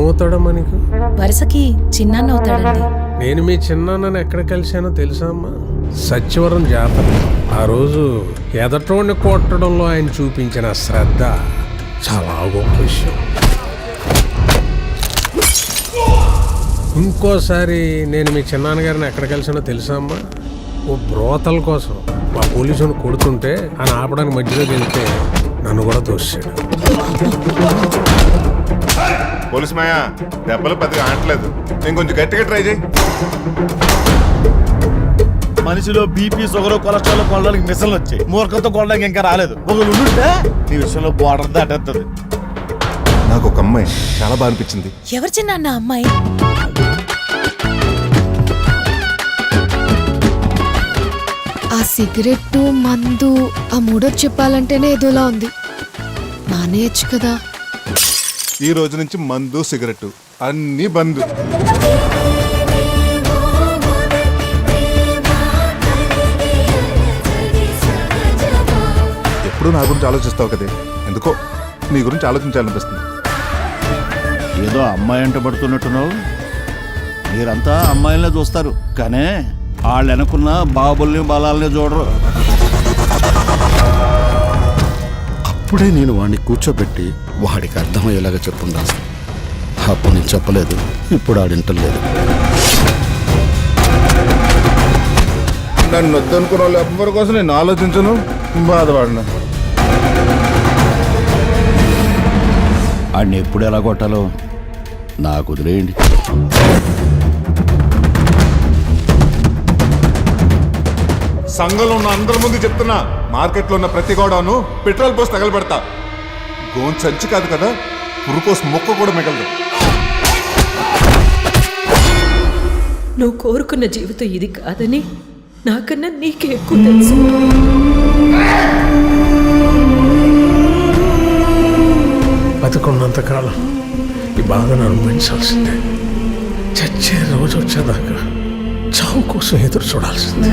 ఏమవుతాడమ్మా నీకు? వరుసకి చిన్నాన్న అవుతాడండి. నేను మీ చిన్నాన్నని ఎక్కడ కలిశానో తెలుసా అమ్మా? సత్యవరం జాతర. ఆ రోజు ఎదటోడిని కొట్టడంలో ఆయన చూపించిన శ్రద్ధ చాలా గొప్ప విషయం. ఇంకోసారి నేను మీ చిన్నాన్నగారిని ఎక్కడ కలిసానో తెలుసా అమ్మా? ఓ బ్రోతల కోసం మా పోలీసుని కొడుతుంటే ఆయన ఆపడానికి మధ్యలోకి వెళ్తే నన్ను కూడా తోసాడు. పోలీసు మాయా, దెబ్బలు పెద్దగా ఆడలేదు. నేను కొంచెం గట్టిగా ట్రై చేయి. మనిషిలో బీపీ, షుగర్, కొలెస్ట్రాల్ కొనడానికి మిషన్లు వచ్చాయి. మూర్ఖంతో కొనడానికి ఇంకా రాలేదు. ఒకరు ఉంటే నీ విషయంలో బోర్డర్ దాటేస్తుంది. నాకు ఒక అమ్మాయి చాలా బాగా అనిపించింది. ఎవరు చిన్నాన్న అమ్మాయి? ఆ సిగరెట్టు, మందు, ఆ మూడోది చెప్పాలంటేనే ఏదోలా ఉంది. మానేయచ్చు కదా. ఈ రోజు నుంచి మందు, సిగరెట్ అన్నీ బంద్. ఎప్పుడు నా గురించి ఆలోచిస్తావు కదే, ఎందుకో నీ గురించి ఆలోచించాలనిపిస్తుంది. ఏదో అమ్మాయి అంట పడుతున్నట్టున్నావు. మీరంతా అమ్మాయిలనే చూస్తారు, కానీ వాళ్ళు వెనకున్న బాబుల్ని బలాల్ని చూడరు. అప్పుడే నేను వాడిని కూర్చోబెట్టి వాడికి అర్థమయ్యేలాగా చెప్పుండాల్సి. అప్పుడు నేను చెప్పలేదు, ఇప్పుడు ఆడింటలేదు. నన్ను వద్దనుకున్న వాళ్ళు ఎవరి కోసం నేను ఆలోచించను, బాధపడను. ఆడిని ఎప్పుడు ఎలా కొట్టాలో నాకు వదిలేయండి. సంఘంలో ఉన్న అందరి ముందు చెప్తున్నా, మార్కెట్లో ఉన్న ప్రతి గోడను పెట్రోల్ పోసి తగలబెడతా. గోన్ సంచి కాదు కదా, పురుకోస్ మొక్క కూడా మిగలదు. నువ్వు కోరుకున్న జీవితం ఇది కాదని నాకన్నా నీకే ఎక్కువ తెలుసు. బతుకున్నంతకాలం ఈ బాధను అనుభవించాల్సిందే. చచ్చే రోజు వచ్చేదాకా చావు కోసం ఎదురు చూడాల్సిందే.